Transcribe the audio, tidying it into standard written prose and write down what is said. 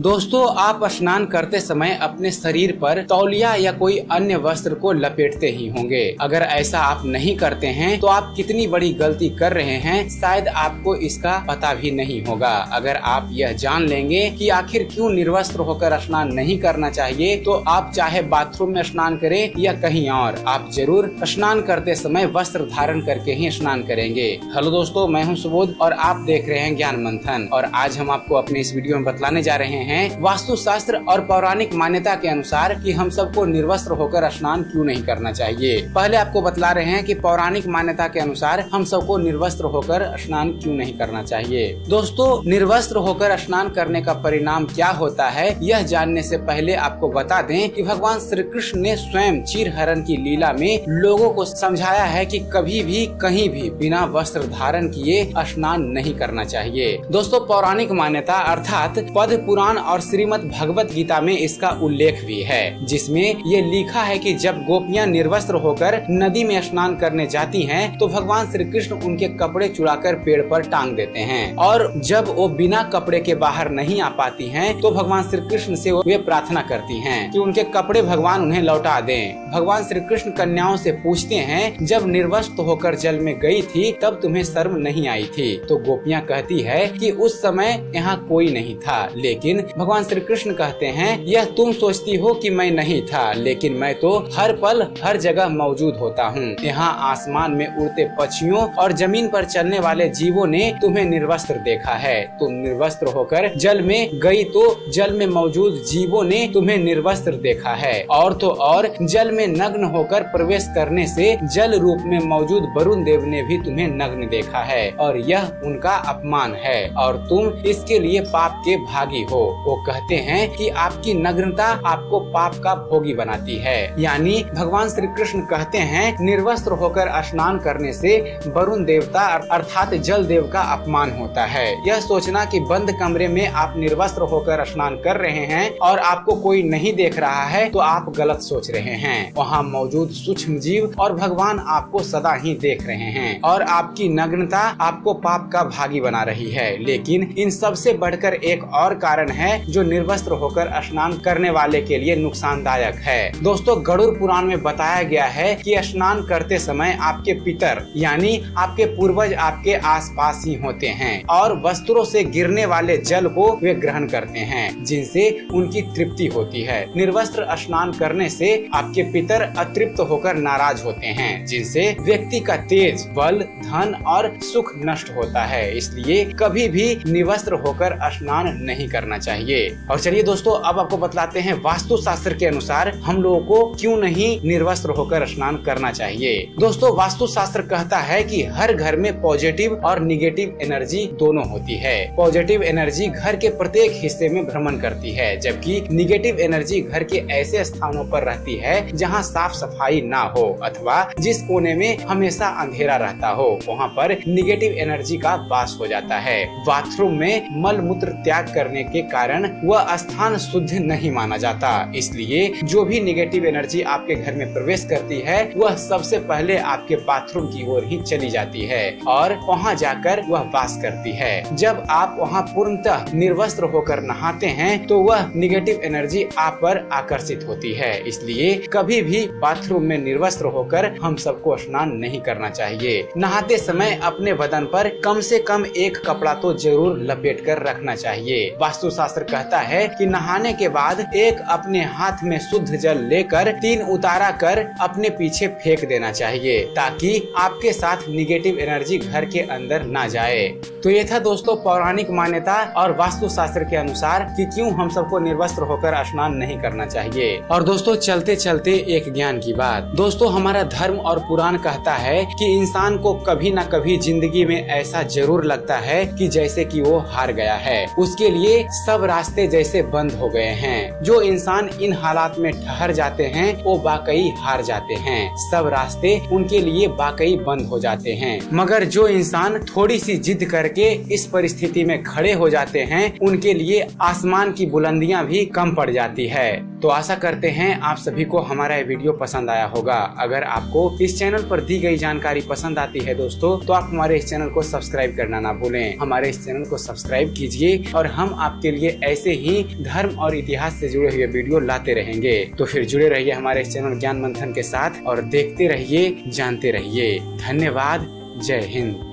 दोस्तों, आप स्नान करते समय अपने शरीर पर तौलिया या कोई अन्य वस्त्र को लपेटते ही होंगे। अगर ऐसा आप नहीं करते हैं तो आप कितनी बड़ी गलती कर रहे हैं, शायद आपको इसका पता भी नहीं होगा। अगर आप यह जान लेंगे कि आखिर क्यों निर्वस्त्र होकर स्नान नहीं करना चाहिए, तो आप चाहे बाथरूम में स्नान करें या कहीं और, आप जरूर स्नान करते समय वस्त्र धारण करके ही स्नान करेंगे। हेलो दोस्तों, मैं हूं सुबोध और आप देख रहे हैं ज्ञान मंथन। और आज हम आपको अपने इस वीडियो में बतलाने जा रहे हैं वास्तु शास्त्र और पौराणिक मान्यता के अनुसार कि हम सबको निर्वस्त्र होकर स्नान क्यों नहीं करना चाहिए। पहले आपको बतला रहे हैं कि पौराणिक मान्यता के अनुसार हम सबको निर्वस्त्र होकर स्नान क्यों नहीं करना चाहिए। दोस्तों, निर्वस्त्र होकर स्नान करने का परिणाम क्या होता है, यह जानने से पहले आपको बता दें कि भगवान श्री कृष्ण ने स्वयं चीरहरण की लीला में लोगों को समझाया है कि कभी भी कहीं भी बिना वस्त्र धारण किए स्नान नहीं करना चाहिए। दोस्तों, पौराणिक मान्यता अर्थात पद्म पुराण और श्रीमद् भगवत गीता में इसका उल्लेख भी है, जिसमें ये लिखा है कि जब गोपियां निर्वस्त्र होकर नदी में स्नान करने जाती हैं, तो भगवान श्री कृष्ण उनके कपड़े चुराकर पेड़ पर टांग देते हैं। और जब वो बिना कपड़े के बाहर नहीं आ पाती हैं, तो भगवान श्री कृष्ण से वे प्रार्थना करती हैं कि उनके कपड़े भगवान उन्हें लौटा दें। भगवान श्री कृष्ण कन्याओं से पूछते हैं, जब निर्वस्त्र होकर जल में गई थी तब तुम्हें शर्म नहीं आई थी? तो गोपियां कहती है कि उस समय यहाँ कोई नहीं था। लेकिन भगवान श्री कृष्ण कहते हैं, यह तुम सोचती हो कि मैं नहीं था, लेकिन मैं तो हर पल हर जगह मौजूद होता हूँ। यहाँ आसमान में उड़ते पक्षियों और जमीन पर चलने वाले जीवों ने तुम्हें निर्वस्त्र देखा है। तुम निर्वस्त्र होकर जल में गई तो जल में मौजूद जीवों ने तुम्हें निर्वस्त्र देखा है। और तो और जल में नग्न होकर प्रवेश करने से जल रूप में मौजूद वरुण देव ने भी तुम्हें नग्न देखा है, और यह उनका अपमान है और तुम इसके लिए पाप के भागी हो। वो कहते हैं कि आपकी नग्नता आपको पाप का भोगी बनाती है। यानी भगवान श्री कृष्ण कहते हैं, निर्वस्त्र होकर स्नान करने से वरुण देवता अर्थात जल देव का अपमान होता है। यह सोचना कि बंद कमरे में आप निर्वस्त्र होकर स्नान कर रहे हैं और आपको कोई नहीं देख रहा है, तो आप गलत सोच रहे हैं। वहाँ मौजूद सूक्ष्म जीव और भगवान आपको सदा ही देख रहे हैं और आपकी नग्नता आपको पाप का भागी बना रही है। लेकिन इन सबसे बढ़कर एक और कारण है जो निर्वस्त्र होकर स्नान करने वाले के लिए नुकसानदायक है। दोस्तों, गरुड़ पुराण में बताया गया है कि स्नान करते समय आपके पितर यानी आपके पूर्वज आपके आसपास ही होते हैं और वस्त्रों से गिरने वाले जल को वे ग्रहण करते हैं, जिनसे उनकी तृप्ति होती है। निर्वस्त्र स्नान करने से आपके पितर अतृप्त होकर नाराज होते हैं, जिनसे व्यक्ति का तेज, बल, धन और सुख नष्ट होता है। इसलिए कभी भी निर्वस्त्र होकर स्नान नहीं करना चाहिए। और चलिए दोस्तों, अब आपको बतलाते हैं वास्तु शास्त्र के अनुसार हम लोगों को क्यों नहीं निर्वस्त्र होकर स्नान करना चाहिए। दोस्तों, वास्तु शास्त्र कहता है कि हर घर में पॉजिटिव और निगेटिव एनर्जी दोनों होती है। पॉजिटिव एनर्जी घर के प्रत्येक हिस्से में भ्रमण करती है, जबकि निगेटिव एनर्जी घर के ऐसे स्थानों पर रहती है जहाँ साफ सफाई ना हो अथवा जिस कोने में हमेशा अंधेरा रहता हो, वहाँ पर निगेटिव एनर्जी का वास हो जाता है। बाथरूम में मल मूत्र त्याग करने के कारण वह स्थान शुद्ध नहीं माना जाता। इसलिए जो भी निगेटिव एनर्जी आपके घर में प्रवेश करती है, वह सबसे पहले आपके बाथरूम की ओर ही चली जाती है और वहां जाकर वह वास करती है। जब आप वहां पूर्णतः निर्वस्त्र होकर नहाते हैं, तो वह निगेटिव एनर्जी आप पर आकर्षित होती है। इसलिए कभी भी बाथरूम में निर्वस्त्र होकर हम सबको स्नान नहीं करना चाहिए। नहाते समय अपने बदन पर कम से कम एक कपड़ा तो जरूर लपेट कर रखना चाहिए। वास्तु शास्त्र कहता है कि नहाने के बाद एक अपने हाथ में शुद्ध जल लेकर 3 उतारा कर अपने पीछे फेंक देना चाहिए, ताकि आपके साथ निगेटिव एनर्जी घर के अंदर ना जाए। तो ये था दोस्तों पौराणिक मान्यता और वास्तु शास्त्र के अनुसार कि क्यों हम सबको निर्वस्त्र होकर स्नान नहीं करना चाहिए। और दोस्तों, चलते चलते एक ज्ञान की बात। दोस्तों, हमारा धर्म और पुराण कहता है कि इंसान को कभी न कभी जिंदगी में ऐसा जरूर लगता है कि जैसे कि वो हार गया है, उसके लिए सब रास्ते जैसे बंद हो गए हैं। जो इंसान इन हालात में ठहर जाते हैं, वो वाकई हार जाते हैं। सब रास्ते उनके लिए वाकई बंद हो जाते हैं। मगर जो इंसान थोड़ी सी जिद करके करके इस परिस्थिति में खड़े हो जाते हैं, उनके लिए आसमान की बुलंदियां भी कम पड़ जाती है। तो आशा करते हैं आप सभी को हमारा ये वीडियो पसंद आया होगा। अगर आपको इस चैनल पर दी गई जानकारी पसंद आती है दोस्तों, तो आप हमारे इस चैनल को सब्सक्राइब करना ना भूलें। हमारे इस चैनल को सब्सक्राइब कीजिए और हम आपके लिए ऐसे ही धर्म और इतिहास से जुड़े हुए वीडियो लाते रहेंगे। तो फिर जुड़े रहिए हमारे इस चैनल ज्ञान मंथन के साथ और देखते रहिए, जानते रहिए। धन्यवाद। जय हिंद।